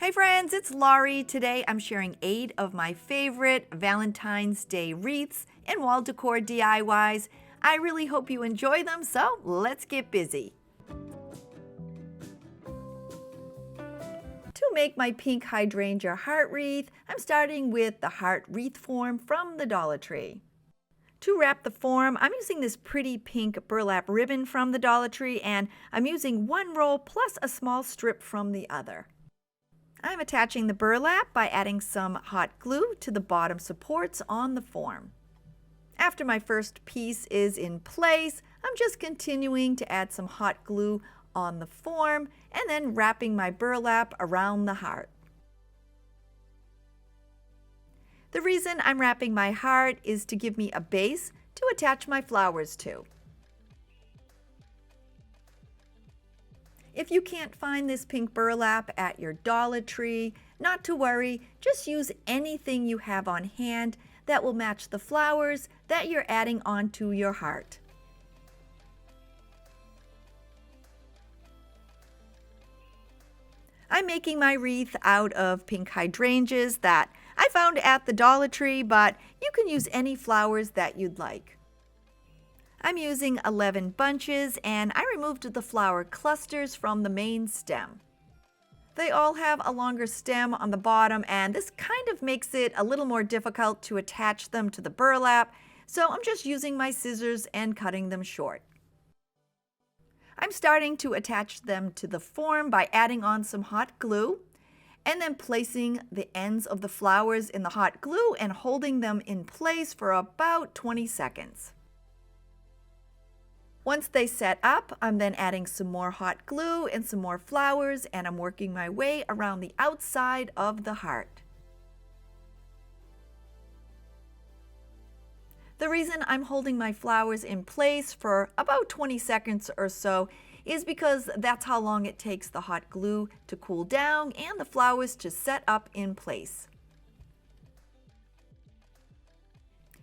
Hey friends, it's Laurie. Today I'm sharing 8 of my favorite Valentine's Day wreaths and wall decor DIYs. I really hope you enjoy them, so let's get busy. To make my pink hydrangea heart wreath, I'm starting with the heart wreath form from the Dollar Tree. To wrap the form, I'm using this pretty pink burlap ribbon from the Dollar Tree, and I'm using one roll plus a small strip from the other. I'm attaching the burlap by adding some hot glue to the bottom supports on the form. After my first piece is in place, I'm just continuing to add some hot glue on the form and then wrapping my burlap around the heart. The reason I'm wrapping my heart is to give me a base to attach my flowers to. If you can't find this pink burlap at your Dollar Tree, not to worry, just use anything you have on hand that will match the flowers that you're adding onto your heart. I'm making my wreath out of pink hydrangeas that I found at the Dollar Tree, but you can use any flowers that you'd like. I'm using 11 bunches, and I removed the flower clusters from the main stem. They all have a longer stem on the bottom, and this kind of makes it a little more difficult to attach them to the burlap, so I'm just using my scissors and cutting them short. I'm starting to attach them to the form by adding on some hot glue and then placing the ends of the flowers in the hot glue and holding them in place for about 20 seconds. Once they set up, I'm then adding some more hot glue and some more flowers, and I'm working my way around the outside of the heart. The reason I'm holding my flowers in place for about 20 seconds or so is because that's how long it takes the hot glue to cool down and the flowers to set up in place.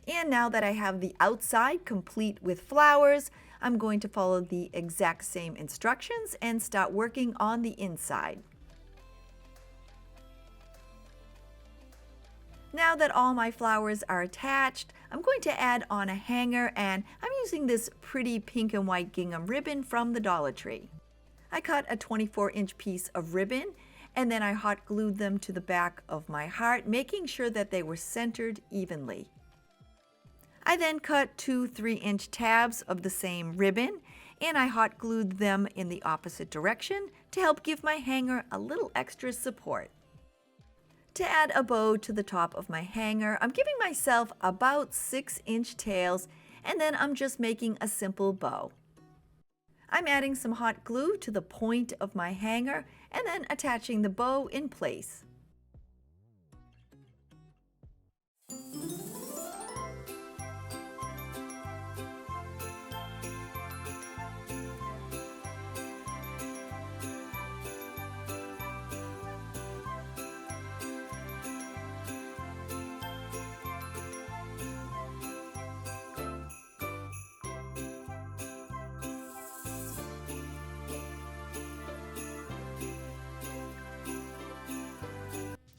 And now that I have the outside complete with flowers, I'm going to follow the exact same instructions and start working on the inside. Now that all my flowers are attached, I'm going to add on a hanger, and I'm using this pretty pink and white gingham ribbon from the Dollar Tree. I cut a 24-inch piece of ribbon and then I hot glued them to the back of my heart, making sure that they were centered evenly. I then cut 2 3-inch tabs of the same ribbon and I hot glued them in the opposite direction to help give my hanger a little extra support. To add a bow to the top of my hanger, I'm giving myself about 6-inch tails, and then I'm just making a simple bow. I'm adding some hot glue to the point of my hanger and then attaching the bow in place.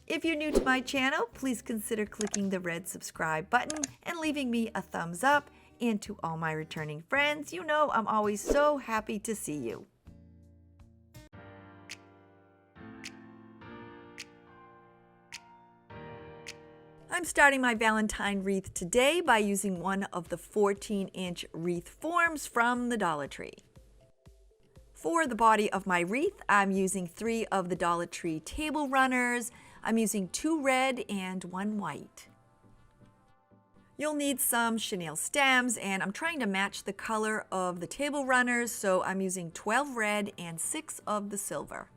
If you're new to my channel, please consider clicking the red subscribe button and leaving me a thumbs up. And to all my returning friends, you know I'm always so happy to see you. I'm starting my Valentine wreath today by using one of the 14-inch wreath forms from the Dollar Tree. For the body of my wreath, I'm using 3 of the Dollar Tree table runners. I'm using 2 red and 1 white. You'll need some chenille stems, and I'm trying to match the color of the table runners, so I'm using 12 red and 6 of the silver.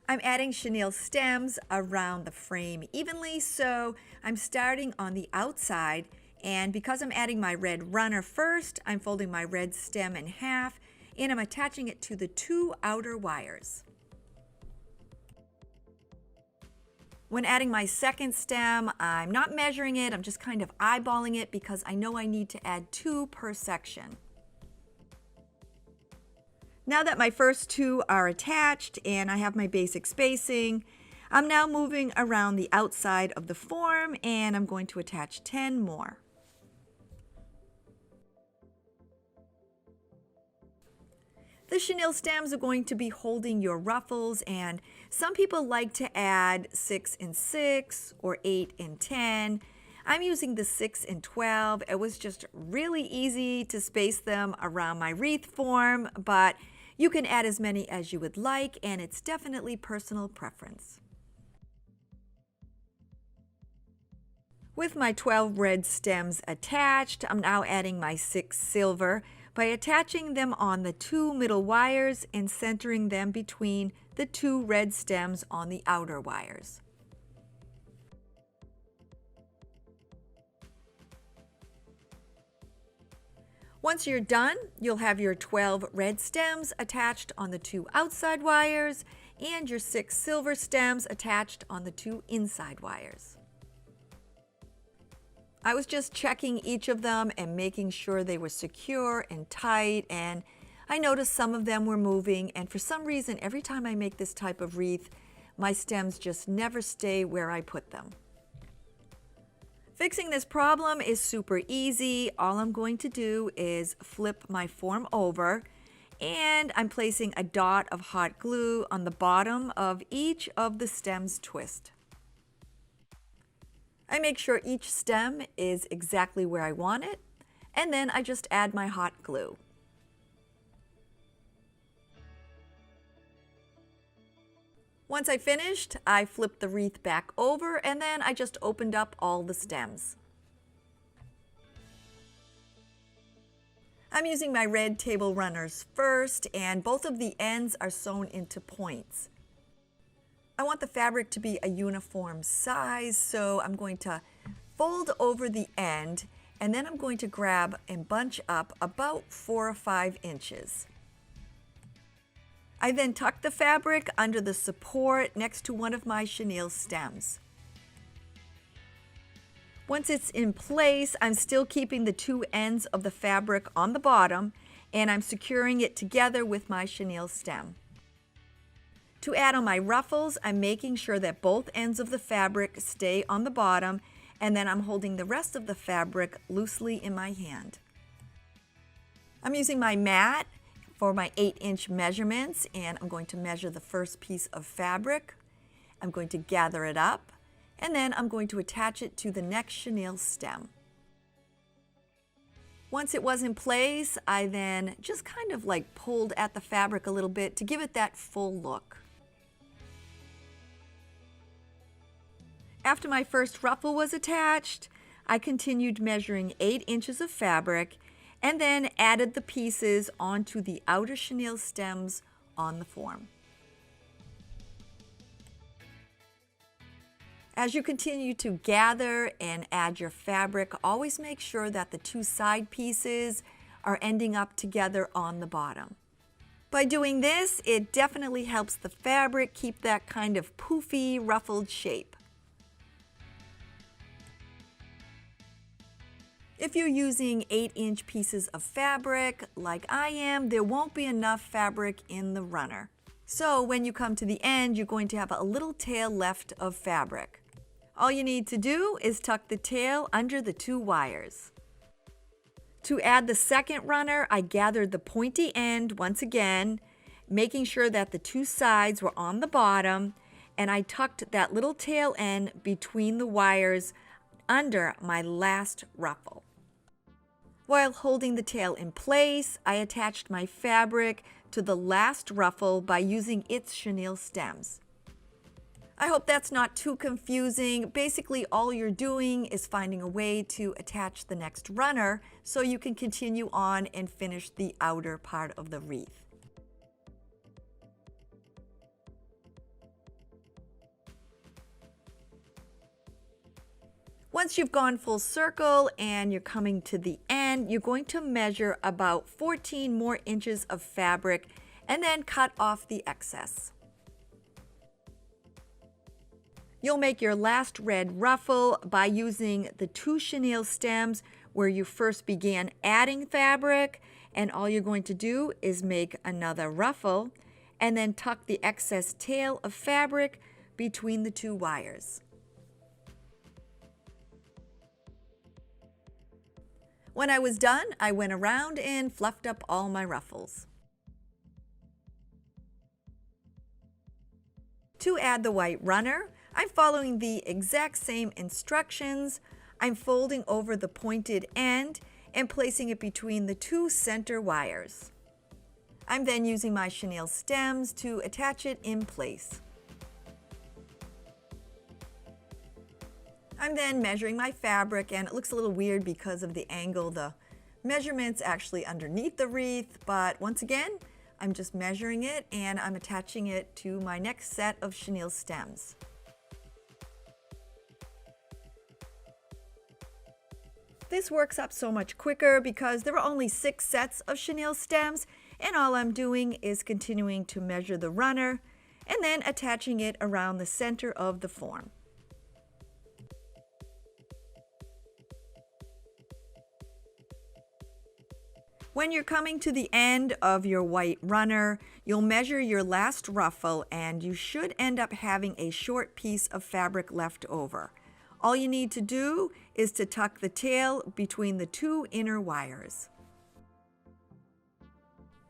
I'm adding chenille stems around the frame evenly, so I'm starting on the outside, and because I'm adding my red runner first, I'm folding my red stem in half, and I'm attaching it to the 2 outer wires. When adding my second stem, I'm not measuring it, I'm just kind of eyeballing it because I know I need to add 2 per section. Now that my first two are attached and I have my basic spacing, I'm now moving around the outside of the form and I'm going to attach 10 more. The chenille stems are going to be holding your ruffles, and some people like to add 6 and 6 or 8 and 10. I'm using the 6 and 12. It was just really easy to space them around my wreath form, but you can add as many as you would like, and it's definitely personal preference. With my 12 red stems attached, I'm now adding my 6 silver by attaching them on the 2 middle wires and centering them between the 2 red stems on the outer wires. Once you're done, you'll have your 12 red stems attached on the 2 outside wires and your 6 silver stems attached on the 2 inside wires. I was just checking each of them and making sure they were secure and tight, and I noticed some of them were moving, and for some reason every time I make this type of wreath, my stems just never stay where I put them. Fixing this problem is super easy. All I'm going to do is flip my form over, and I'm placing a dot of hot glue on the bottom of each of the stems twist. I make sure each stem is exactly where I want it, and then I just add my hot glue. Once I finished, I flipped the wreath back over, and then I just opened up all the stems. I'm using my red table runners first, and both of the ends are sewn into points. I want the fabric to be a uniform size, so I'm going to fold over the end, and then I'm going to grab and bunch up about 4 or 5 inches. I then tuck the fabric under the support next to one of my chenille stems. Once it's in place, I'm still keeping the 2 ends of the fabric on the bottom, and I'm securing it together with my chenille stem. To add on my ruffles, I'm making sure that both ends of the fabric stay on the bottom, and then I'm holding the rest of the fabric loosely in my hand. I'm using my mat for my 8-inch measurements, and I'm going to measure the first piece of fabric. I'm going to gather it up, and then I'm going to attach it to the next chenille stem. Once it was in place, I then just kind of like pulled at the fabric a little bit to give it that full look. After my first ruffle was attached, I continued measuring 8 inches of fabric and then added the pieces onto the outer chenille stems on the form. As you continue to gather and add your fabric, always make sure that the 2 side pieces are ending up together on the bottom. By doing this, it definitely helps the fabric keep that kind of poofy, ruffled shape. If you're using 8-inch pieces of fabric, like I am, there won't be enough fabric in the runner. So when you come to the end, you're going to have a little tail left of fabric. All you need to do is tuck the tail under the 2 wires. To add the second runner, I gathered the pointy end once again, making sure that the 2 sides were on the bottom, and I tucked that little tail end between the wires under my last ruffle. While holding the tail in place, I attached my fabric to the last ruffle by using its chenille stems. I hope that's not too confusing. Basically, all you're doing is finding a way to attach the next runner so you can continue on and finish the outer part of the wreath. Once you've gone full circle and you're coming to the end, you're going to measure about 14 more inches of fabric and then cut off the excess. You'll make your last red ruffle by using the 2 chenille stems where you first began adding fabric, And all you're going to do is make another ruffle and then tuck the excess tail of fabric between the two wires. When I was done, I went around and fluffed up all my ruffles. To add the white runner, I'm following the exact same instructions. I'm folding over the pointed end and placing it between the two center wires. I'm then using my chenille stems to attach it in place. I'm then measuring my fabric, and it looks a little weird because of the angle. The measurement's actually underneath the wreath, but once again, I'm just measuring it and I'm attaching it to my next set of chenille stems. This works up so much quicker because there are only 6 sets of chenille stems, and all I'm doing is continuing to measure the runner and then attaching it around the center of the form. When you're coming to the end of your white runner, you'll measure your last ruffle and you should end up having a short piece of fabric left over. All you need to do is to tuck the tail between the two inner wires.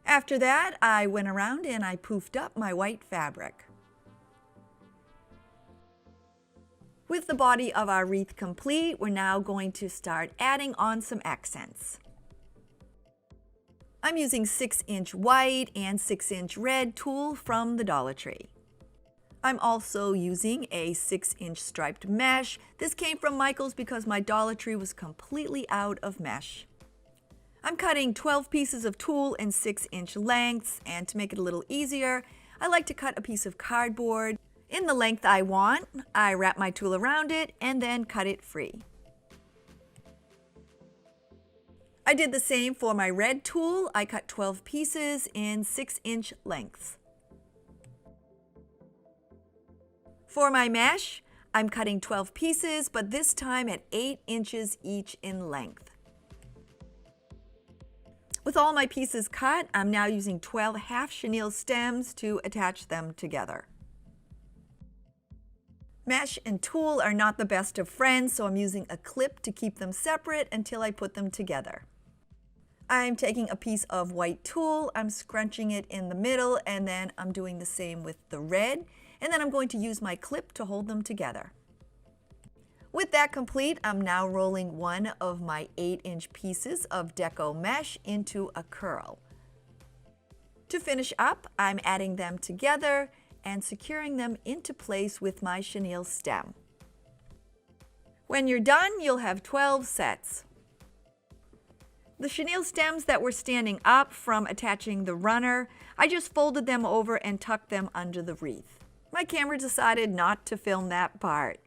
After that, I went around and I poofed up my white fabric. With the body of our wreath complete, we're now going to start adding on some accents. I'm using 6-inch white and 6-inch red tulle from the Dollar Tree. I'm also using a 6-inch striped mesh. This came from Michael's because my Dollar Tree was completely out of mesh. I'm cutting 12 pieces of tulle in 6-inch lengths, and to make it a little easier, I like to cut a piece of cardboard in the length I want. I wrap my tulle around it and then cut it free. I did the same for my red tulle. I cut 12 pieces in 6-inch lengths. For my mesh, I'm cutting 12 pieces, but this time at 8 inches each in length. With all my pieces cut, I'm now using 12 half chenille stems to attach them together. Mesh and tulle are not the best of friends, so I'm using a clip to keep them separate until I put them together. I'm taking a piece of white tulle, I'm scrunching it in the middle, and then I'm doing the same with the red, and then I'm going to use my clip to hold them together. With that complete, I'm now rolling one of my 8-inch pieces of deco mesh into a curl. To finish up, I'm adding them together and securing them into place with my chenille stem. When you're done, you'll have 12 sets. The chenille stems that were standing up from attaching the runner, I just folded them over and tucked them under the wreath. My camera decided not to film that part.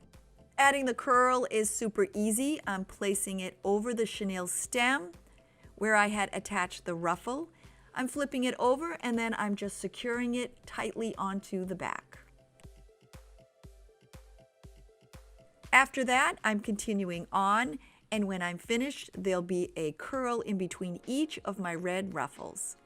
Adding the curl is super easy. I'm placing it over the chenille stem where I had attached the ruffle. I'm flipping it over and then I'm just securing it tightly onto the back. After that, I'm continuing on, and when I'm finished, there'll be a curl in between each of my red ruffles.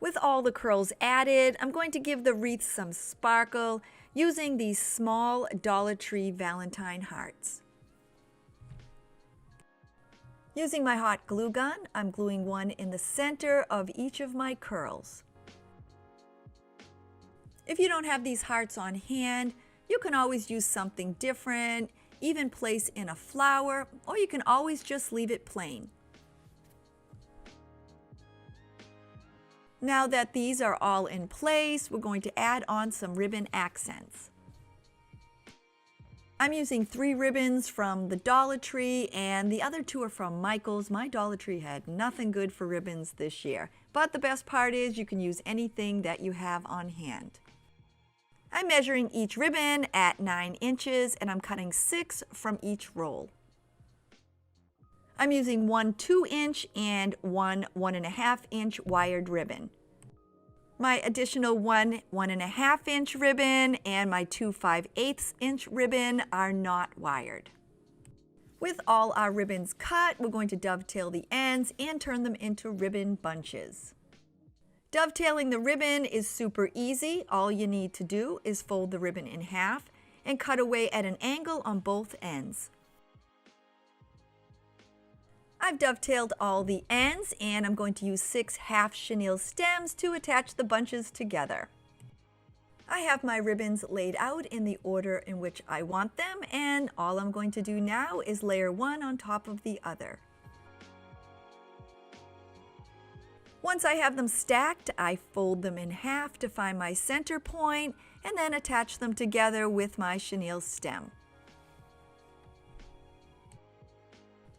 With all the curls added, I'm going to give the wreath some sparkle using these small Dollar Tree Valentine hearts. Using my hot glue gun, I'm gluing one in the center of each of my curls. If you don't have these hearts on hand, you can always use something different, even place in a flower, or you can always just leave it plain. Now that these are all in place, we're going to add on some ribbon accents. I'm using 3 ribbons from the Dollar Tree, and the other 2 are from Michael's. My Dollar Tree had nothing good for ribbons this year, but the best part is you can use anything that you have on hand. I'm measuring each ribbon at 9 inches, and I'm cutting 6 from each roll. I'm using one 2-inch and one 1.5-inch wired ribbon. My additional 1.5 inch ribbon and my 2 5/8 inch ribbon are not wired. With all our ribbons cut, we're going to dovetail the ends and turn them into ribbon bunches. Dovetailing the ribbon is super easy. All you need to do is fold the ribbon in half and cut away at an angle on both ends. I've dovetailed all the ends and I'm going to use 6 half chenille stems to attach the bunches together. I have my ribbons laid out in the order in which I want them, and all I'm going to do now is layer one on top of the other. Once I have them stacked, I fold them in half to find my center point and then attach them together with my chenille stem.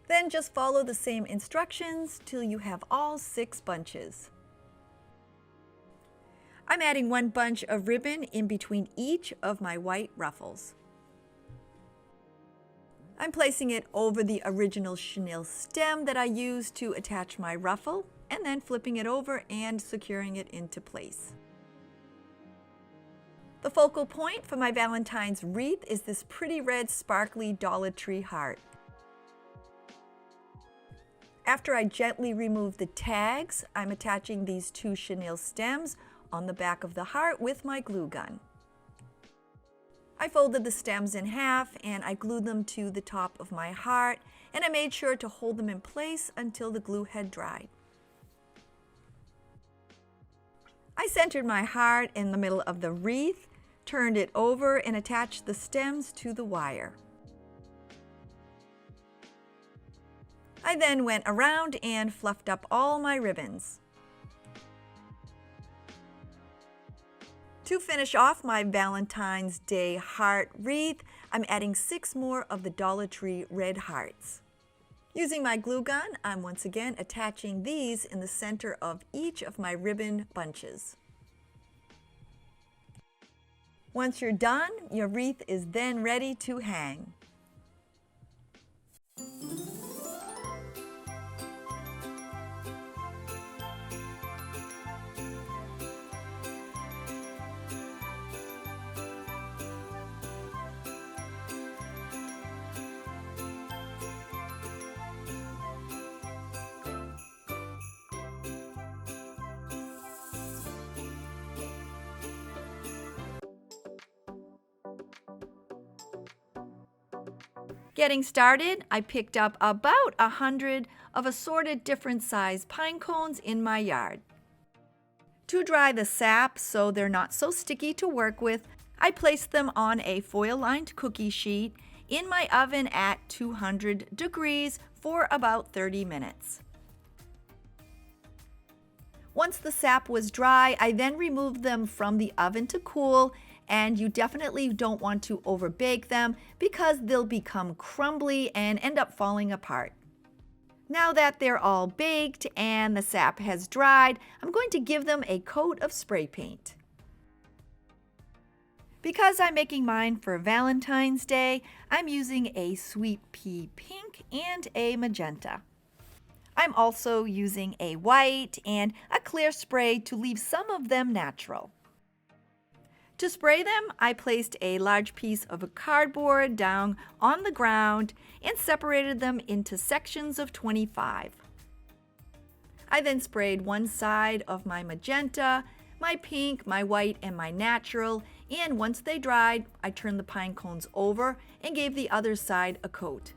Then just follow the same instructions till you have all 6 bunches. I'm adding 1 bunch of ribbon in between each of my white ruffles. I'm placing it over the original chenille stem that I used to attach my ruffle, and then flipping it over and securing it into place. The focal point for my Valentine's wreath is this pretty red sparkly Dollar Tree heart. After I gently remove the tags, I'm attaching these 2 chenille stems on the back of the heart with my glue gun. I folded the stems in half and I glued them to the top of my heart, and I made sure to hold them in place until the glue had dried. I centered my heart in the middle of the wreath, turned it over and attached the stems to the wire. I then went around and fluffed up all my ribbons. To finish off my Valentine's Day heart wreath, I'm adding 6 more of the Dollar Tree red hearts. Using my glue gun, I'm once again attaching these in the center of each of my ribbon bunches. Once you're done, your wreath is then ready to hang. Getting started, I picked up about 100 of assorted different size pine cones in my yard. To dry the sap so they're not so sticky to work with, I placed them on a foil-lined cookie sheet in my oven at 200 degrees for about 30 minutes. Once the sap was dry, I then removed them from the oven to cool, and you definitely don't want to overbake them because they'll become crumbly and end up falling apart. Now that they're all baked and the sap has dried, I'm going to give them a coat of spray paint. Because I'm making mine for Valentine's Day, I'm using a sweet pea pink and a magenta. I'm also using a white and a clear spray to leave some of them natural. To spray them, I placed a large piece of cardboard down on the ground and separated them into sections of 25. I then sprayed one side of my magenta, my pink, my white, and my natural, and once they dried, I turned the pine cones over and gave the other side a coat.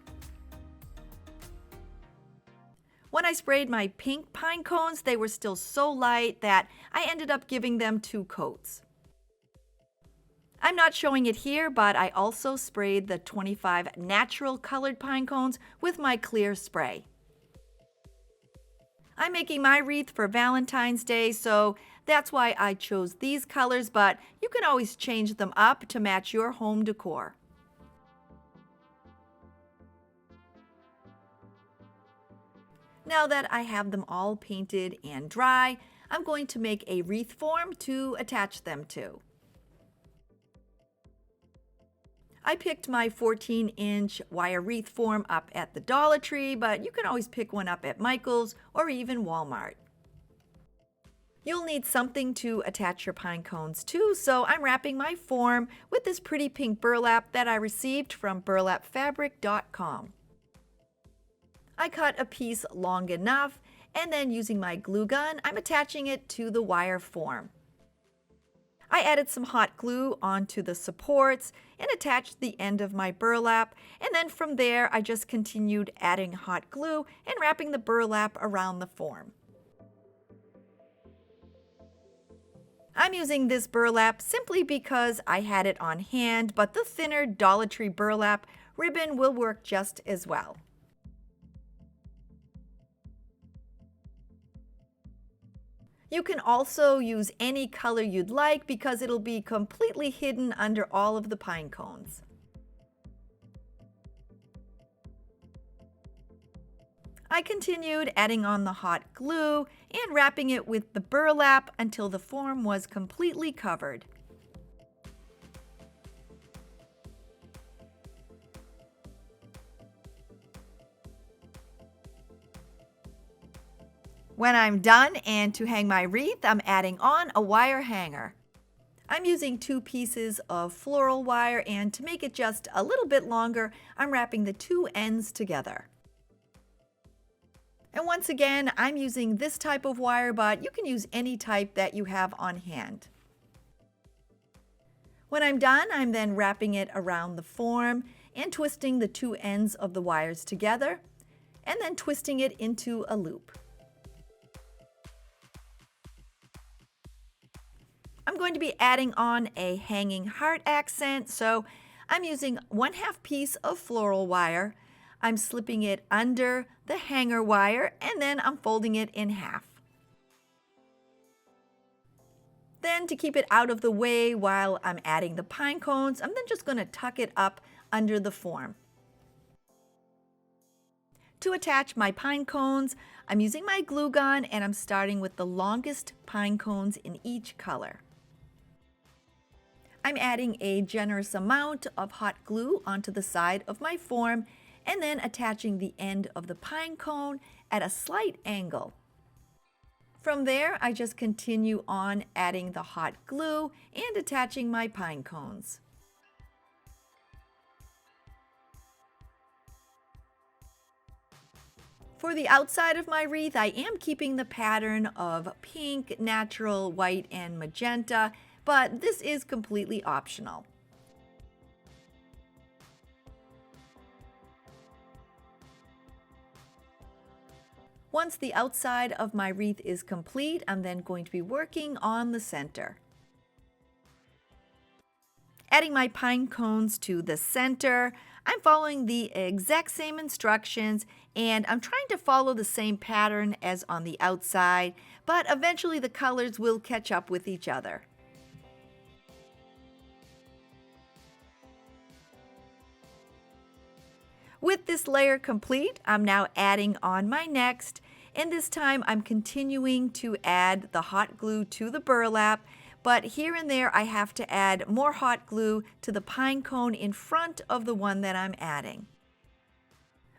When I sprayed my pink pine cones, they were still so light that I ended up giving them 2 coats. I'm not showing it here, but I also sprayed the 25 natural colored pine cones with my clear spray. I'm making my wreath for Valentine's Day, so that's why I chose these colors, but you can always change them up to match your home decor. Now that I have them all painted and dry, I'm going to make a wreath form to attach them to. I picked my 14-inch wire wreath form up at the Dollar Tree, but you can always pick one up at Michael's or even Walmart. You'll need something to attach your pine cones to, so I'm wrapping my form with this pretty pink burlap that I received from burlapfabric.com. I cut a piece long enough, and then using my glue gun, I'm attaching it to the wire form. I added some hot glue onto the supports and attached the end of my burlap, and then from there I just continued adding hot glue and wrapping the burlap around the form. I'm using this burlap simply because I had it on hand, but the thinner Dollar Tree burlap ribbon will work just as well. You can also use any color you'd like because it'll be completely hidden under all of the pine cones. I continued adding on the hot glue and wrapping it with the burlap until the form was completely covered. When I'm done and to hang my wreath, I'm adding on a wire hanger. I'm using 2 pieces of floral wire, and to make it just a little bit longer, I'm wrapping the 2 ends together. And once again, I'm using this type of wire, but you can use any type that you have on hand. When I'm done, I'm then wrapping it around the form and twisting the 2 ends of the wires together, and then twisting it into a loop. I'm going to be adding on a hanging heart accent, so I'm using 1/2 piece of floral wire. I'm slipping it under the hanger wire, and then I'm folding it in half. Then, to keep it out of the way while I'm adding the pine cones, I'm then just going to tuck it up under the form. To attach my pine cones, I'm using my glue gun, and I'm starting with the longest pine cones in each color. I'm adding a generous amount of hot glue onto the side of my form and then attaching the end of the pine cone at a slight angle. From there, I just continue on adding the hot glue and attaching my pine cones. For the outside of my wreath, I am keeping the pattern of pink, natural, white, and magenta, but this is completely optional. Once the outside of my wreath is complete, I'm then going to be working on the center. Adding my pine cones to the center, I'm following the exact same instructions, and I'm trying to follow the same pattern as on the outside, but eventually the colors will catch up with each other. With this layer complete, I'm now adding on my next, and this time I'm continuing to add the hot glue to the burlap, but here and there I have to add more hot glue to the pine cone in front of the one that I'm adding.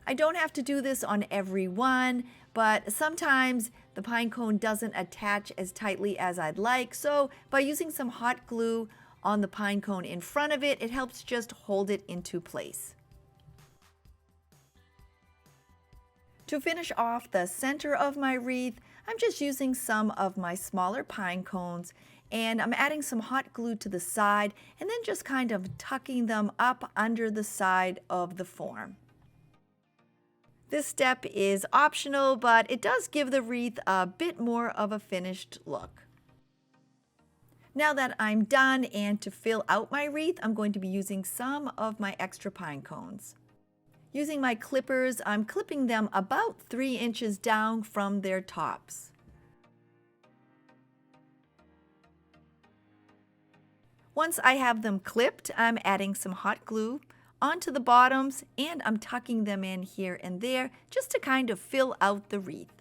I don't have to do this on every one, but sometimes the pine cone doesn't attach as tightly as I'd like, so by using some hot glue on the pine cone in front of it, it helps just hold it into place. To finish off the center of my wreath, I'm just using some of my smaller pine cones, and I'm adding some hot glue to the side and then just kind of tucking them up under the side of the form. This step is optional, but it does give the wreath a bit more of a finished look. Now that I'm done, and to fill out my wreath, I'm going to be using some of my extra pine cones. Using my clippers, I'm clipping them about 3 inches down from their tops. Once I have them clipped, I'm adding some hot glue onto the bottoms, and I'm tucking them in here and there just to kind of fill out the wreath.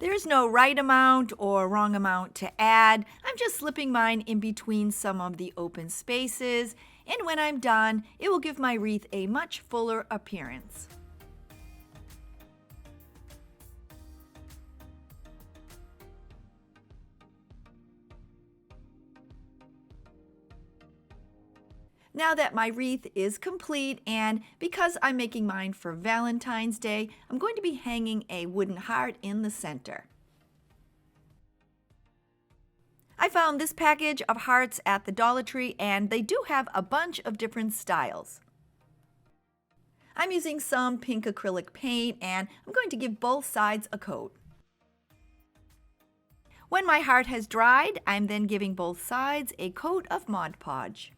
There's no right amount or wrong amount to add. I'm just slipping mine in between some of the open spaces, and when I'm done, it will give my wreath a much fuller appearance. Now that my wreath is complete, and because I'm making mine for Valentine's Day, I'm going to be hanging a wooden heart in the center. I found this package of hearts at the Dollar Tree, and they do have a bunch of different styles. I'm using some pink acrylic paint, and I'm going to give both sides a coat. When my heart has dried, I'm then giving both sides a coat of Mod Podge.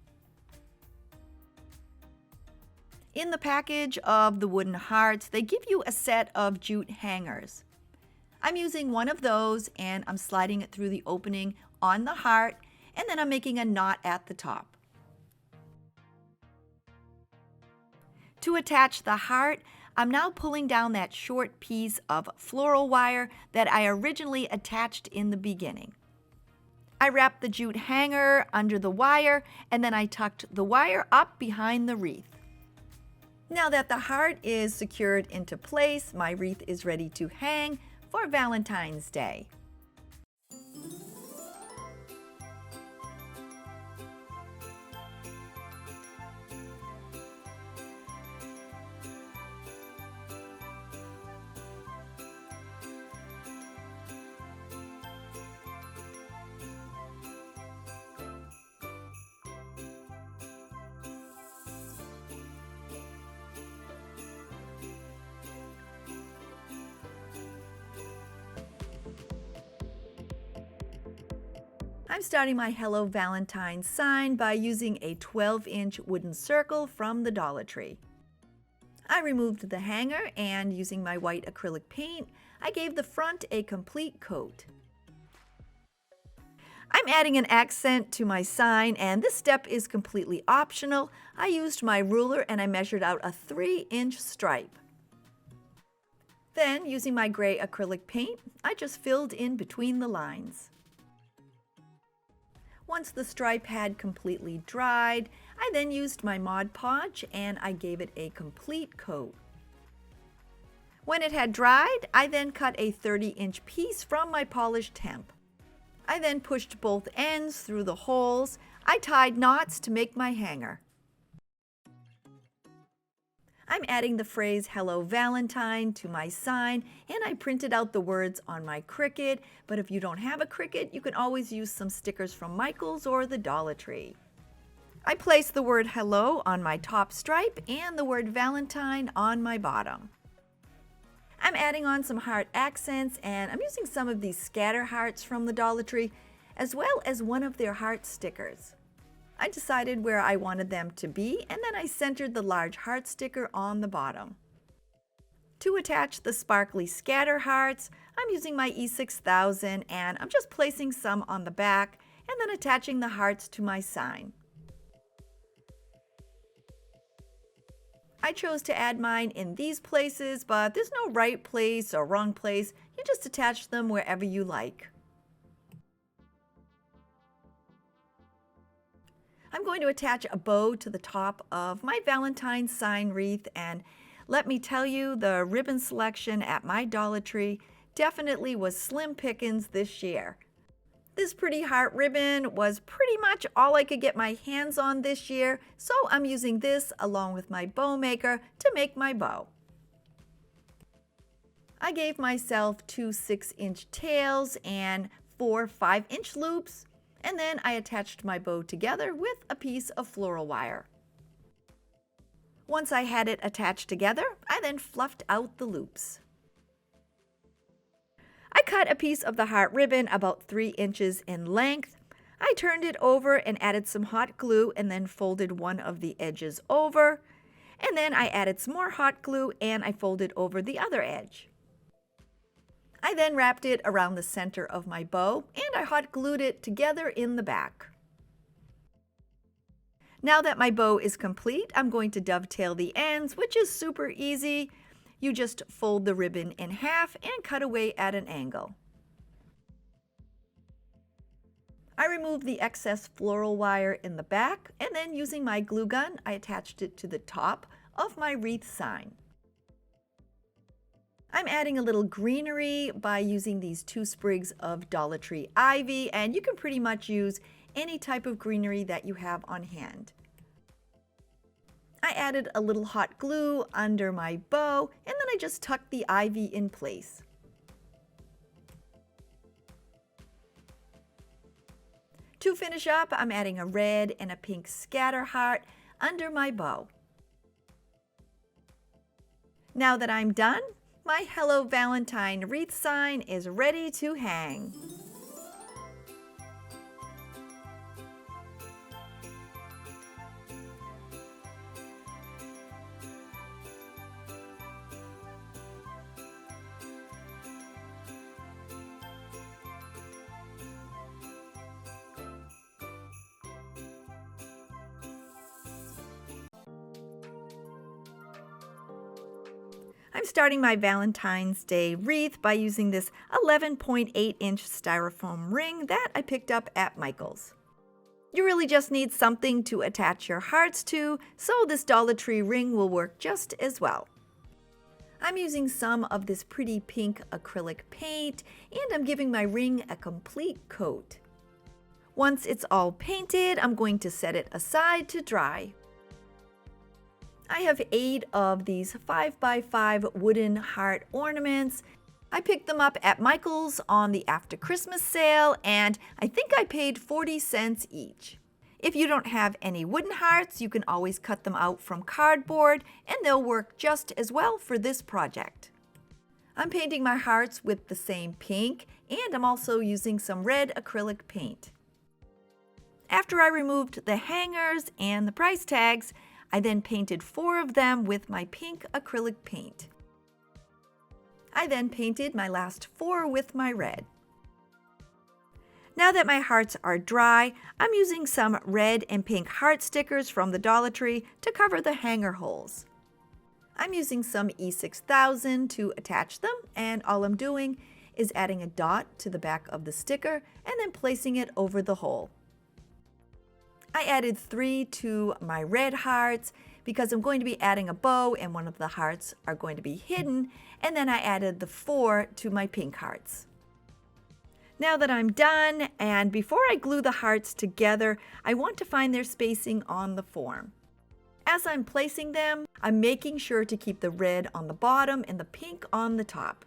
In the package of the wooden hearts, they give you a set of jute hangers. I'm using one of those, and I'm sliding it through the opening on the heart, and then I'm making a knot at the top. To attach the heart, I'm now pulling down that short piece of floral wire that I originally attached in the beginning. I wrapped the jute hanger under the wire, and then I tucked the wire up behind the wreath. Now that the heart is secured into place, my wreath is ready to hang for Valentine's Day. I'm starting my Hello Valentine sign by using a 12-inch wooden circle from the Dollar Tree. I removed the hanger, and using my white acrylic paint, I gave the front a complete coat. I'm adding an accent to my sign, and this step is completely optional. I used my ruler and I measured out a 3-inch stripe. Then, using my gray acrylic paint, I just filled in between the lines. Once the stripe had completely dried, I then used my Mod Podge and I gave it a complete coat. When it had dried, I then cut a 30-inch piece from my polished temp. I then pushed both ends through the holes. I tied knots to make my hanger. I'm adding the phrase Hello Valentine to my sign, and I printed out the words on my Cricut, but if you don't have a Cricut, you can always use some stickers from Michael's or the Dollar Tree. I placed the word hello on my top stripe and the word Valentine on my bottom. I'm adding on some heart accents, and I'm using some of these scatter hearts from the Dollar Tree, as well as one of their heart stickers. I decided where I wanted them to be, and then I centered the large heart sticker on the bottom. To attach the sparkly scatter hearts, I'm using my E6000, and I'm just placing some on the back and then attaching the hearts to my sign. I chose to add mine in these places, but there's no right place or wrong place. You just attach them wherever you like. I'm going to attach a bow to the top of my Valentine sign wreath, and let me tell you, the ribbon selection at my Dollar Tree definitely was slim pickings this year. This pretty heart ribbon was pretty much all I could get my hands on this year, so I'm using this along with my bow maker to make my bow. I gave myself 2 6-inch tails and 4 5-inch loops, and then I attached my bow together with a piece of floral wire. Once I had it attached together, I then fluffed out the loops. I cut a piece of the heart ribbon about 3 inches in length. I turned it over and added some hot glue and then folded one of the edges over. And then I added some more hot glue and I folded over the other edge. I then wrapped it around the center of my bow and I hot glued it together in the back. Now that my bow is complete, I'm going to dovetail the ends, which is super easy. You just fold the ribbon in half and cut away at an angle. I removed the excess floral wire in the back, and then using my glue gun, I attached it to the top of my wreath sign. I'm adding a little greenery by using these 2 sprigs of Dollar Tree ivy, and you can pretty much use any type of greenery that you have on hand. added a little hot glue under my bow, and then I just tucked the ivy in place. To finish up, I'm adding a red and a pink scatter heart under my bow. Now that I'm done, my Hello Valentine wreath sign is ready to hang. I'm starting my Valentine's Day wreath by using this 11.8-inch styrofoam ring that I picked up at Michael's. You really just need something to attach your hearts to, so this Dollar Tree ring will work just as well. I'm using some of this pretty pink acrylic paint, and I'm giving my ring a complete coat. Once it's all painted, I'm going to set it aside to dry. I have 8 of these 5x5 wooden heart ornaments. I picked them up at Michael's on the after Christmas sale, and I think I paid 40 cents each. If you don't have any wooden hearts, you can always cut them out from cardboard, and they'll work just as well for this project. I'm painting my hearts with the same pink, and I'm also using some red acrylic paint. After I removed the hangers and the price tags, I then painted 4 of them with my pink acrylic paint. I then painted my last 4 with my red. Now that my hearts are dry, I'm using some red and pink heart stickers from the Dollar Tree to cover the hanger holes. I'm using some E6000 to attach them, and all I'm doing is adding a dot to the back of the sticker and then placing it over the hole. I added 3 to my red hearts because I'm going to be adding a bow and one of the hearts are going to be hidden, and then I added the 4 to my pink hearts. Now that I'm done, and before I glue the hearts together, I want to find their spacing on the form. As I'm placing them, I'm making sure to keep the red on the bottom and the pink on the top.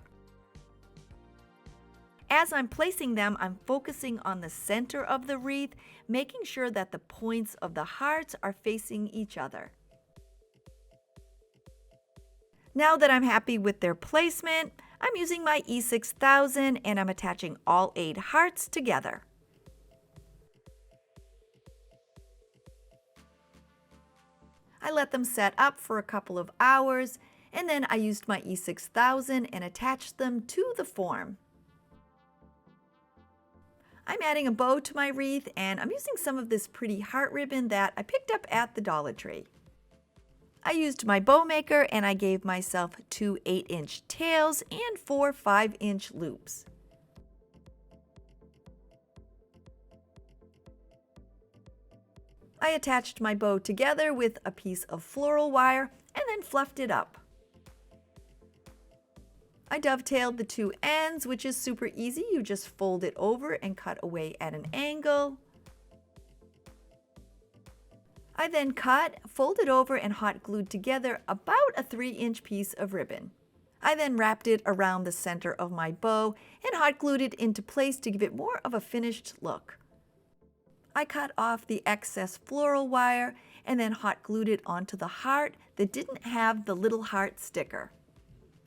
As I'm placing them, I'm focusing on the center of the wreath, making sure that the points of the hearts are facing each other. Now that I'm happy with their placement, I'm using my E6000 and I'm attaching all 8 hearts together. I let them set up for a couple of hours, and then I used my E6000 and attached them to the form. I'm adding a bow to my wreath, and I'm using some of this pretty heart ribbon that I picked up at the Dollar Tree. I used my bow maker and I gave myself 2 8-inch tails and 4 5-inch loops. I attached my bow together with a piece of floral wire and then fluffed it up. I dovetailed the 2 ends, which is super easy. You just fold it over and cut away at an angle. I then cut, folded over, and hot glued together about a 3-inch piece of ribbon. I then wrapped it around the center of my bow and hot glued it into place to give it more of a finished look. I cut off the excess floral wire and then hot glued it onto the heart that didn't have the little heart sticker.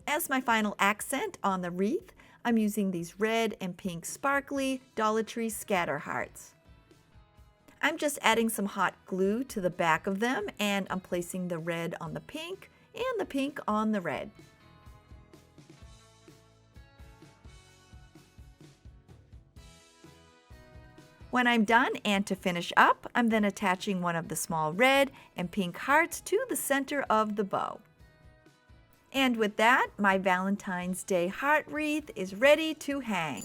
As my final accent on the wreath, I'm using these red and pink sparkly Dollar Tree scatter hearts. I'm just adding some hot glue to the back of them, and I'm placing the red on the pink and the pink on the red. When I'm done, and to finish up, I'm then attaching one of the small red and pink hearts to the center of the bow. And with that, my Valentine's Day heart wreath is ready to hang.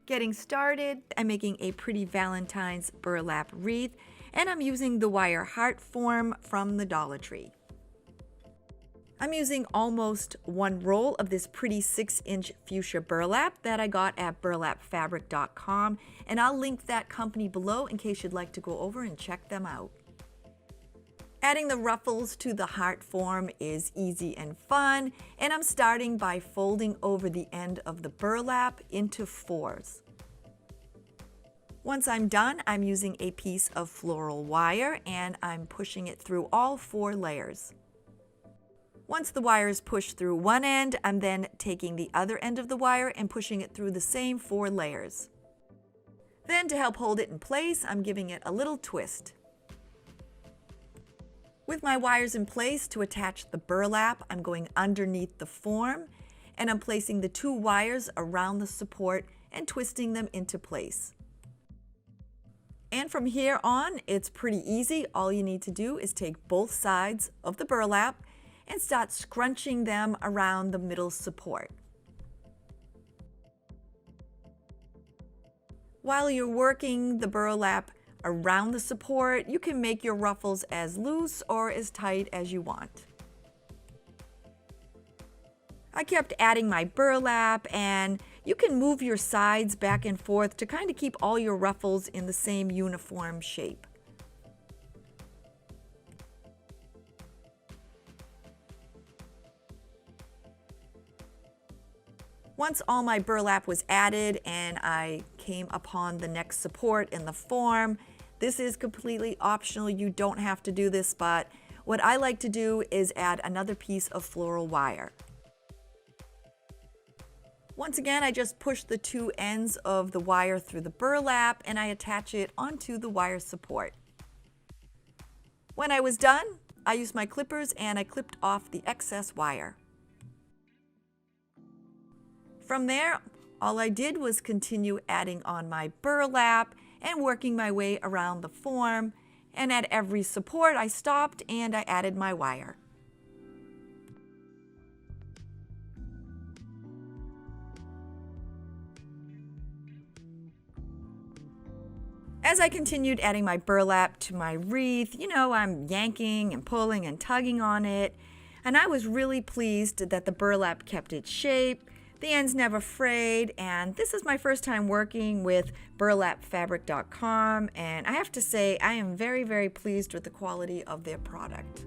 Getting started, I'm making a pretty Valentine's burlap wreath, and I'm using the wire heart form from the Dollar Tree. I'm using almost one roll of this pretty 6-inch fuchsia burlap that I got at burlapfabric.com, and I'll link that company below in case you'd like to go over and check them out. Adding the ruffles to the heart form is easy and fun, and I'm starting by folding over the end of the burlap into 4s. Once I'm done, I'm using a piece of floral wire and I'm pushing it through all 4 layers. Once the wire is pushed through one end, I'm then taking the other end of the wire and pushing it through the same 4 layers. Then to help hold it in place, I'm giving it a little twist. With my wires in place to attach the burlap, I'm going underneath the form and I'm placing the 2 wires around the support and twisting them into place. And from here on, it's pretty easy. All you need to do is take both sides of the burlap and start scrunching them around the middle support. While you're working the burlap around the support, you can make your ruffles as loose or as tight as you want. I kept adding my burlap, and you can move your sides back and forth to kind of keep all your ruffles in the same uniform shape. Once all my burlap was added and I came upon the next support in the form, this is completely optional. You don't have to do this, but what I like to do is add another piece of floral wire. Once again, I just push the 2 ends of the wire through the burlap and I attach it onto the wire support. When I was done, I used my clippers and I clipped off the excess wire. From there, all I did was continue adding on my burlap and working my way around the form, and at every support I stopped and I added my wire. As I continued adding my burlap to my wreath, I'm yanking and pulling and tugging on it, and I was really pleased that the burlap kept its shape. The ends never frayed, and this is my first time working with burlapfabric.com, and I have to say I am very, very pleased with the quality of their product.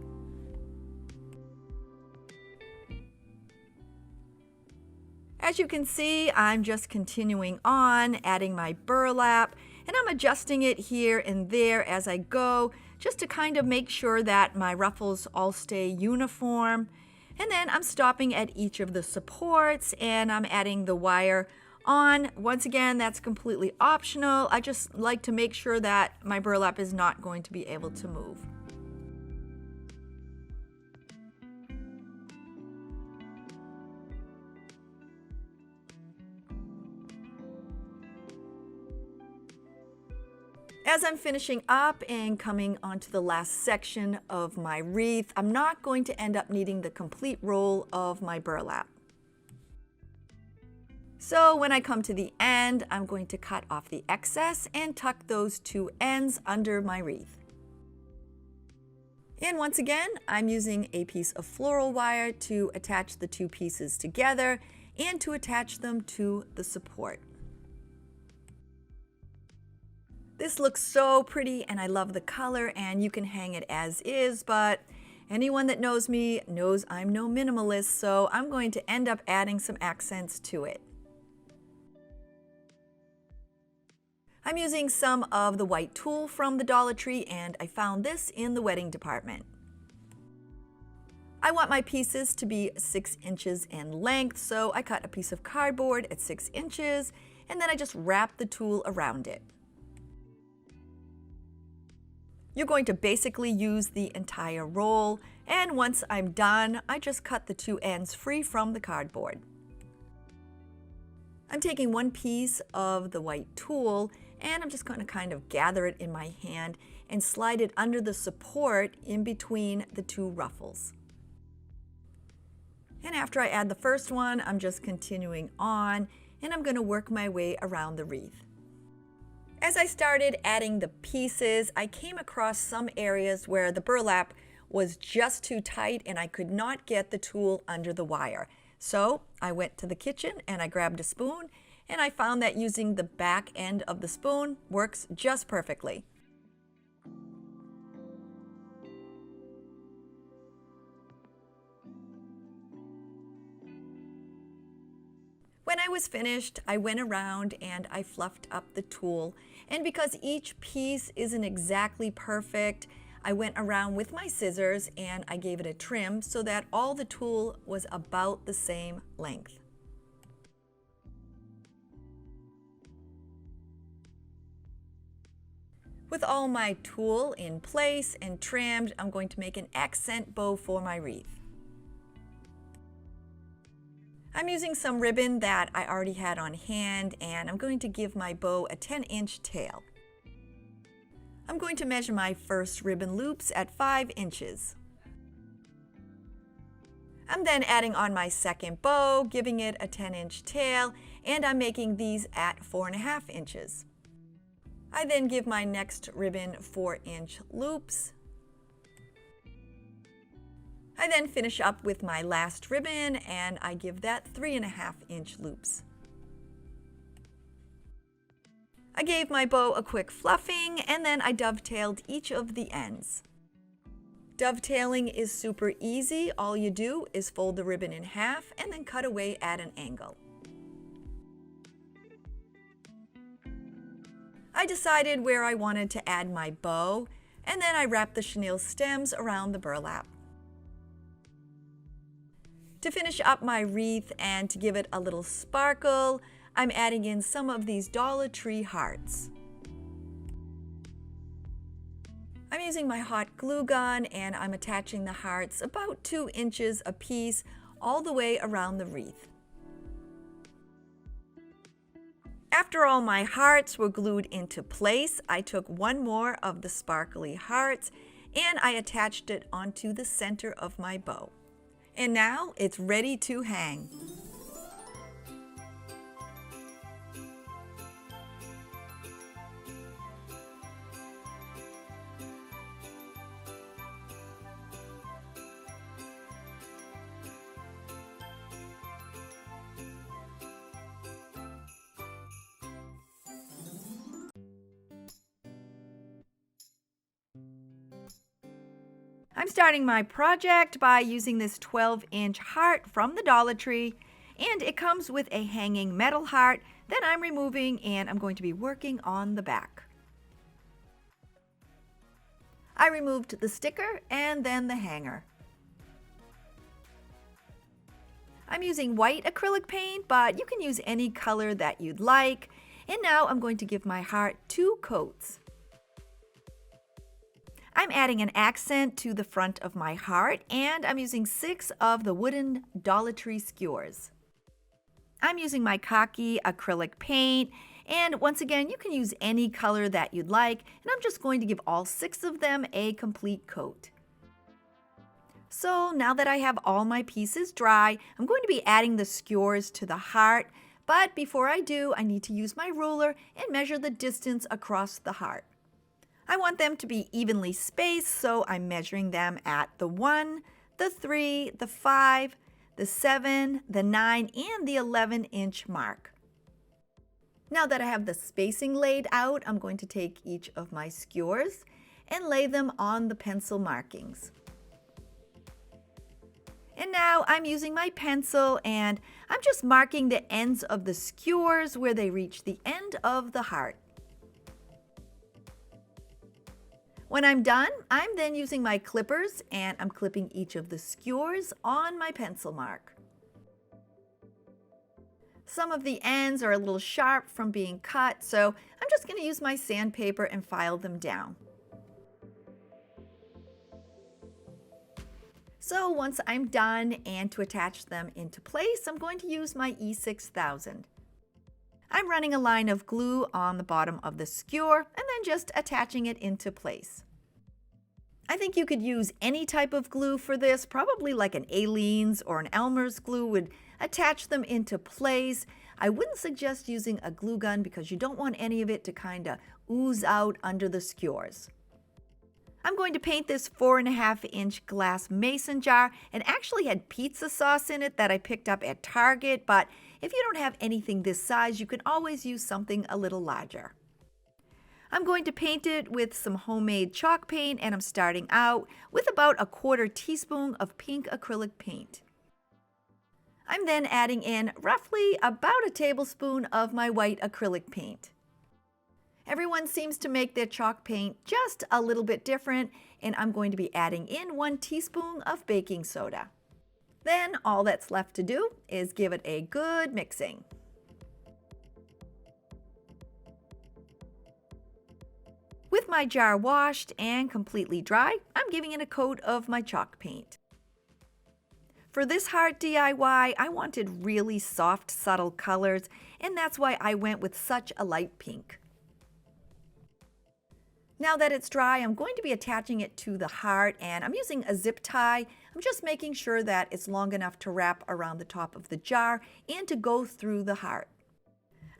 As you can see, I'm just continuing on, adding my burlap, and I'm adjusting it here and there as I go, just to kind of make sure that my ruffles all stay uniform. And then I'm stopping at each of the supports and I'm adding the wire on. Once again, that's completely optional. I just like to make sure that my burlap is not going to be able to move. As I'm finishing up and coming onto the last section of my wreath, I'm not going to end up needing the complete roll of my burlap. So when I come to the end, I'm going to cut off the excess and tuck those 2 ends under my wreath. And once again, I'm using a piece of floral wire to attach the 2 pieces together and to attach them to the support. This looks so pretty and I love the color, and you can hang it as is, but anyone that knows me knows I'm no minimalist, so I'm going to end up adding some accents to it. I'm using some of the white tulle from the Dollar Tree, and I found this in the wedding department. I want my pieces to be 6 inches in length, so I cut a piece of cardboard at 6 inches, and then I just wrap the tulle around it. You're going to basically use the entire roll, and once I'm done, I just cut the 2 ends free from the cardboard. I'm taking one piece of the white tulle and I'm just going to kind of gather it in my hand and slide it under the support in between the 2 ruffles. And after I add the first one, I'm just continuing on and I'm going to work my way around the wreath. As I started adding the pieces, I came across some areas where the burlap was just too tight and I could not get the tool under the wire. So I went to the kitchen and I grabbed a spoon, and I found that using the back end of the spoon works just perfectly. When I was finished, I went around and I fluffed up the tool. And because each piece isn't exactly perfect, I went around with my scissors and I gave it a trim so that all the tool was about the same length. With all my tool in place and trimmed, I'm going to make an accent bow for my wreath. I'm using some ribbon that I already had on hand, and I'm going to give my bow a 10-inch tail. I'm going to measure my first ribbon loops at 5 inches. I'm then adding on my second bow, giving it a 10-inch tail, and I'm making these at 4.5 inches. I then give my next ribbon 4-inch loops. I then finish up with my last ribbon and I give that 3.5-inch loops. I gave my bow a quick fluffing and then I dovetailed each of the ends. Dovetailing is super easy. All you do is fold the ribbon in half and then cut away at an angle. I decided where I wanted to add my bow, and then I wrapped the chenille stems around the burlap. To finish up my wreath and to give it a little sparkle, I'm adding in some of these Dollar Tree hearts. I'm using my hot glue gun and I'm attaching the hearts about 2 inches apiece all the way around the wreath. After all my hearts were glued into place, I took one more of the sparkly hearts and I attached it onto the center of my bow. And now it's ready to hang. I'm starting my project by using this 12-inch heart from the Dollar Tree, and it comes with a hanging metal heart that I'm removing, and I'm going to be working on the back. I removed the sticker and then the hanger. I'm using white acrylic paint, but you can use any color that you'd like. And now I'm going to give my heart 2 coats. I'm adding an accent to the front of my heart, and I'm using 6 of the wooden Dollar Tree skewers. I'm using my khaki acrylic paint, and once again, you can use any color that you'd like, and I'm just going to give all 6 of them a complete coat. So now that I have all my pieces dry, I'm going to be adding the skewers to the heart, but before I do, I need to use my ruler and measure the distance across the heart. I want them to be evenly spaced, so I'm measuring them at the 1, the 3, the 5, the 7, the 9, and the 11-inch mark. Now that I have the spacing laid out, I'm going to take each of my skewers and lay them on the pencil markings. And now I'm using my pencil and I'm just marking the ends of the skewers where they reach the end of the heart. When I'm done, I'm then using my clippers and I'm clipping each of the skewers on my pencil mark. Some of the ends are a little sharp from being cut, so I'm just going to use my sandpaper and file them down. So once I'm done, and to attach them into place, I'm going to use my E6000. I'm running a line of glue on the bottom of the skewer and then just attaching it into place. I think you could use any type of glue for this, probably like an Aleene's or an Elmer's glue would attach them into place. I wouldn't suggest using a glue gun because you don't want any of it to kind of ooze out under the skewers. I'm going to paint this 4.5-inch glass mason jar. It actually had pizza sauce in it that I picked up at Target, but if you don't have anything this size, you can always use something a little larger. I'm going to paint it with some homemade chalk paint, and I'm starting out with about 1/4 teaspoon of pink acrylic paint. I'm then adding in roughly about a tablespoon of my white acrylic paint. Everyone seems to make their chalk paint just a little bit different, and I'm going to be adding in 1 teaspoon of baking soda. Then all that's left to do is give it a good mixing. With my jar washed and completely dry, I'm giving it a coat of my chalk paint. For this heart DIY, I wanted really soft, subtle colors, and that's why I went with such a light pink. Now that it's dry, I'm going to be attaching it to the heart, and I'm using a zip tie. I'm just making sure that it's long enough to wrap around the top of the jar and to go through the heart.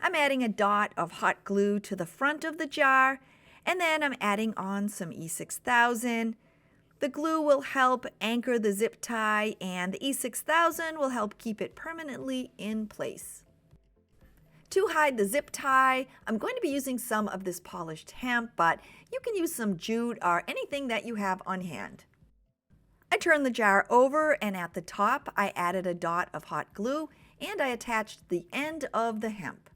I'm adding a dot of hot glue to the front of the jar, and then I'm adding on some E6000. The glue will help anchor the zip tie, and the E6000 will help keep it permanently in place. To hide the zip tie, I'm going to be using some of this polished hemp, but you can use some jute or anything that you have on hand. I turned the jar over, and at the top I added a dot of hot glue, and I attached the end of the hemp.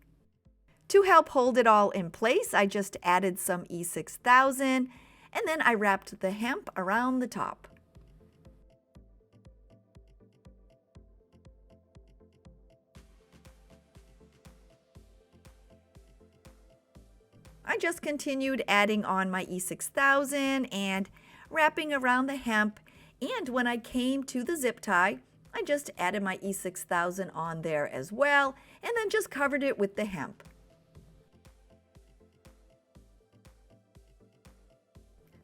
To help hold it all in place, I just added some E6000, and then I wrapped the hemp around the top. I just continued adding on my E6000 and wrapping around the hemp, and when I came to the zip tie, I just added my E6000 on there as well, and then just covered it with the hemp.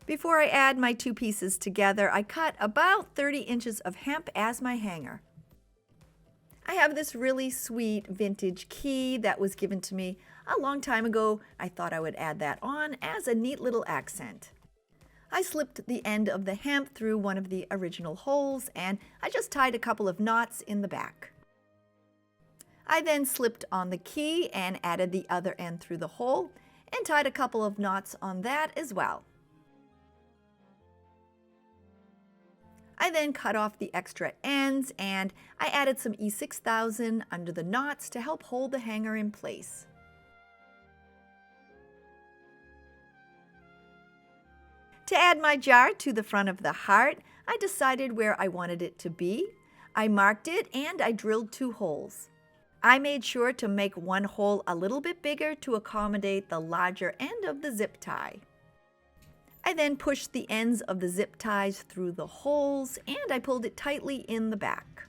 Before I add my 2 pieces together, I cut about 30 inches of hemp as my hanger. I have this really sweet vintage key that was given to me a long time ago. I thought I would add that on as a neat little accent. I slipped the end of the hemp through one of the original holes, and I just tied a couple of knots in the back. I then slipped on the key and added the other end through the hole and tied a couple of knots on that as well. I then cut off the extra ends, and I added some E6000 under the knots to help hold the hanger in place. To add my jar to the front of the heart, I decided where I wanted it to be. I marked it and I drilled 2 holes. I made sure to make one hole a little bit bigger to accommodate the larger end of the zip tie. I then pushed the ends of the zip ties through the holes, and I pulled it tightly in the back.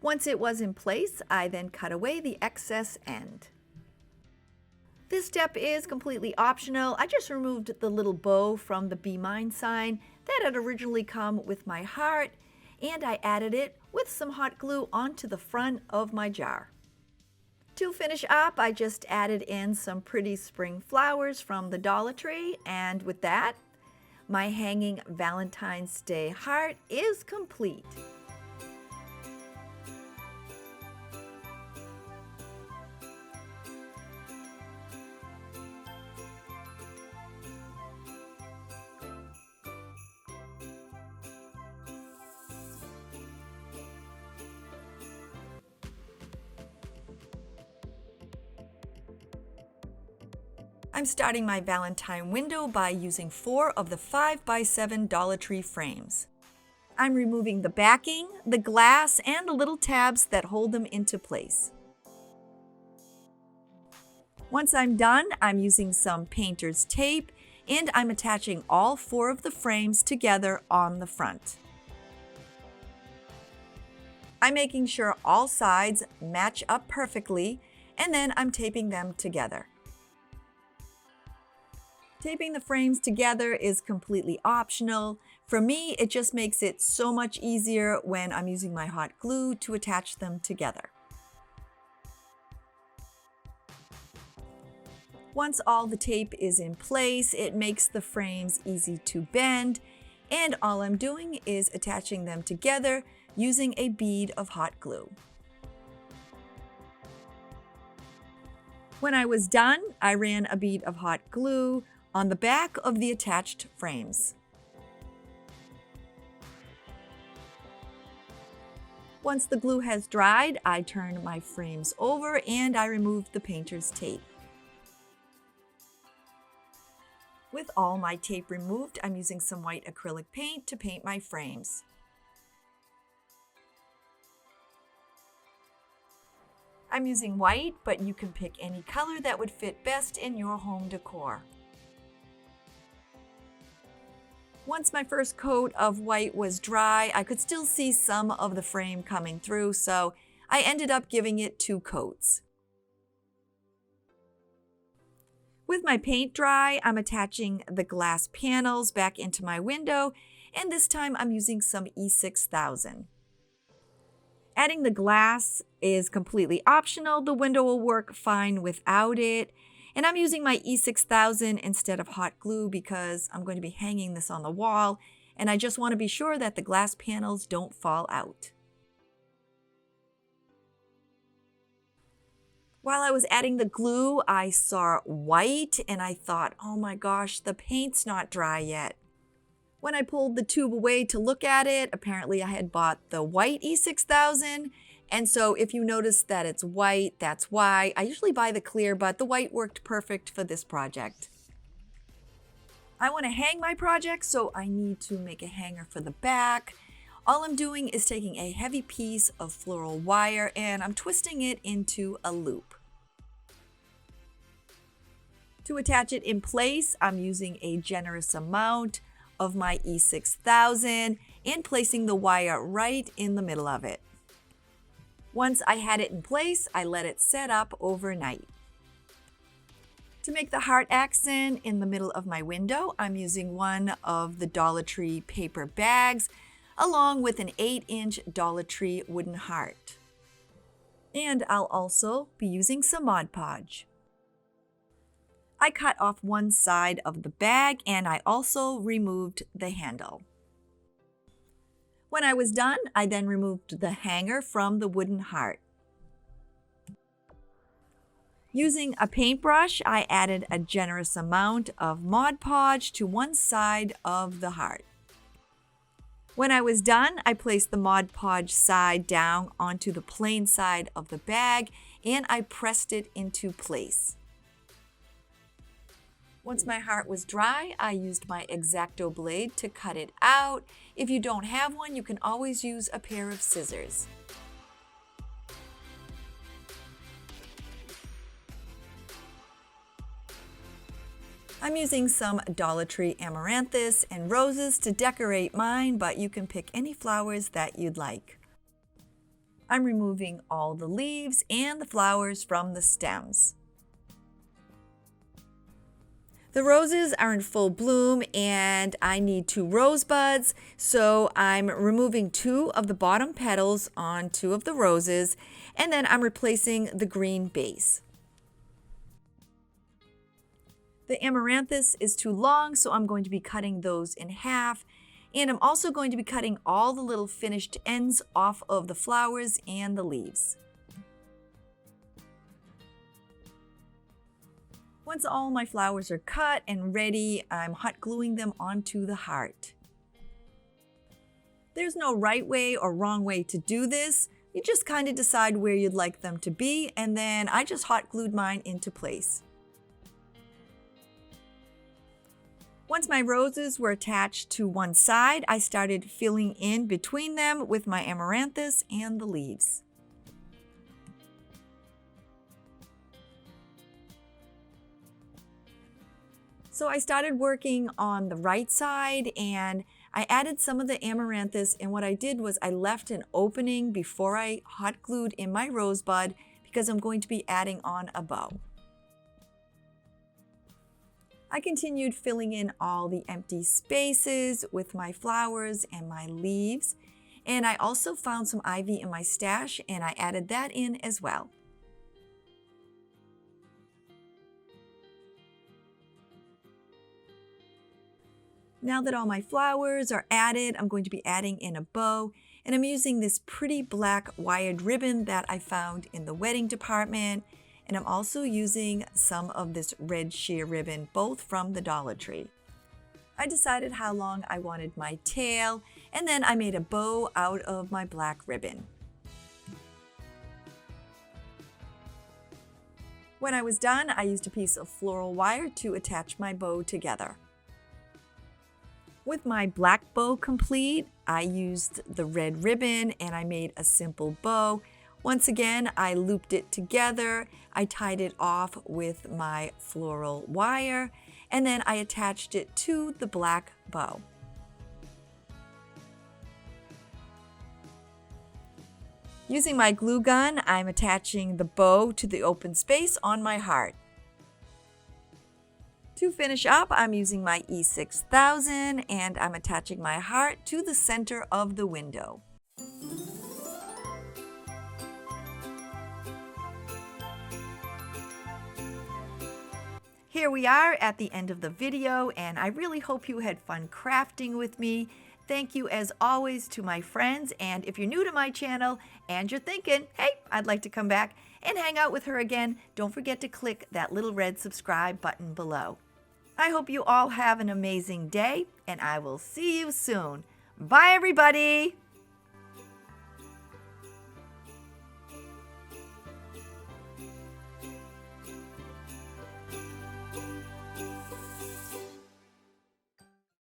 Once it was in place, I then cut away the excess end. This step is completely optional. I just removed the little bow from the Be Mine sign that had originally come with my heart, and I added it with some hot glue onto the front of my jar. To finish up, I just added in some pretty spring flowers from the Dollar Tree, and with that, my hanging Valentine's Day heart is complete. I'm starting my Valentine window by using 4 of the 5x7 Dollar Tree frames. I'm removing the backing, the glass, and the little tabs that hold them into place. Once I'm done, I'm using some painter's tape, and I'm attaching all 4 of the frames together on the front. I'm making sure all sides match up perfectly, and then I'm taping them together. Taping the frames together is completely optional. For me, it just makes it so much easier when I'm using my hot glue to attach them together. Once all the tape is in place, it makes the frames easy to bend, and all I'm doing is attaching them together using a bead of hot glue. When I was done, I ran a bead of hot glue on the back of the attached frames. Once the glue has dried, I turn my frames over and I remove the painter's tape. With all my tape removed, I'm using some white acrylic paint to paint my frames. I'm using white, but you can pick any color that would fit best in your home decor. Once my first coat of white was dry, I could still see some of the frame coming through, so I ended up giving it 2 coats. With my paint dry, I'm attaching the glass panels back into my window, and this time I'm using some E6000. Adding the glass is completely optional. The window will work fine without it. And I'm using my E6000 instead of hot glue because I'm going to be hanging this on the wall, and I just want to be sure that the glass panels don't fall out. While I was adding the glue, I saw white and I thought, oh my gosh, the paint's not dry yet. When I pulled the tube away to look at it, apparently I had bought the white E6000. And so if you notice that it's white, that's why. I usually buy the clear, but the white worked perfect for this project. I want to hang my project, so I need to make a hanger for the back. All I'm doing is taking a heavy piece of floral wire and I'm twisting it into a loop. To attach it in place, I'm using a generous amount of my E6000 and placing the wire right in the middle of it. Once I had it in place, I let it set up overnight. To make the heart accent in the middle of my window, I'm using one of the Dollar Tree paper bags along with an 8-inch Dollar Tree wooden heart. And I'll also be using some Mod Podge. I cut off one side of the bag and I also removed the handle. When I was done, I then removed the hanger from the wooden heart. Using a paintbrush, I added a generous amount of Mod Podge to one side of the heart. When I was done, I placed the Mod Podge side down onto the plain side of the bag and I pressed it into place. Once my heart was dry, I used my X-Acto blade to cut it out. If you don't have one, you can always use a pair of scissors. I'm using some Dollar Tree amaranthus and roses to decorate mine, but you can pick any flowers that you'd like. I'm removing all the leaves and the flowers from the stems. The roses are in full bloom and I need 2 rose buds, so I'm removing 2 of the bottom petals on 2 of the roses, and then I'm replacing the green base. The amaranthus is too long, so I'm going to be cutting those in half, and I'm also going to be cutting all the little finished ends off of the flowers and the leaves. Once all my flowers are cut and ready, I'm hot gluing them onto the heart. There's no right way or wrong way to do this. You just kind of decide where you'd like them to be, and then I just hot glued mine into place. Once my roses were attached to one side, I started filling in between them with my amaranthus and the leaves. So I started working on the right side and I added some of the amaranthus, and what I did was I left an opening before I hot glued in my rosebud because I'm going to be adding on a bow. I continued filling in all the empty spaces with my flowers and my leaves, and I also found some ivy in my stash and I added that in as well. Now that all my flowers are added, I'm going to be adding in a bow, and I'm using this pretty black wired ribbon that I found in the wedding department, and I'm also using some of this red sheer ribbon, both from the Dollar Tree. I decided how long I wanted my tail, and then I made a bow out of my black ribbon. When I was done, I used a piece of floral wire to attach my bow together. With my black bow complete, I used the red ribbon and I made a simple bow. Once again, I looped it together, I tied it off with my floral wire, and then I attached it to the black bow. Using my glue gun, I'm attaching the bow to the open space on my heart. To finish up, I'm using my E6000 and I'm attaching my heart to the center of the window. Here we are at the end of the video, and I really hope you had fun crafting with me. Thank you as always to my friends, and if you're new to my channel and you're thinking, hey, I'd like to come back and hang out with her again, don't forget to click that little red subscribe button below. I hope you all have an amazing day, and I will see you soon. Bye, everybody!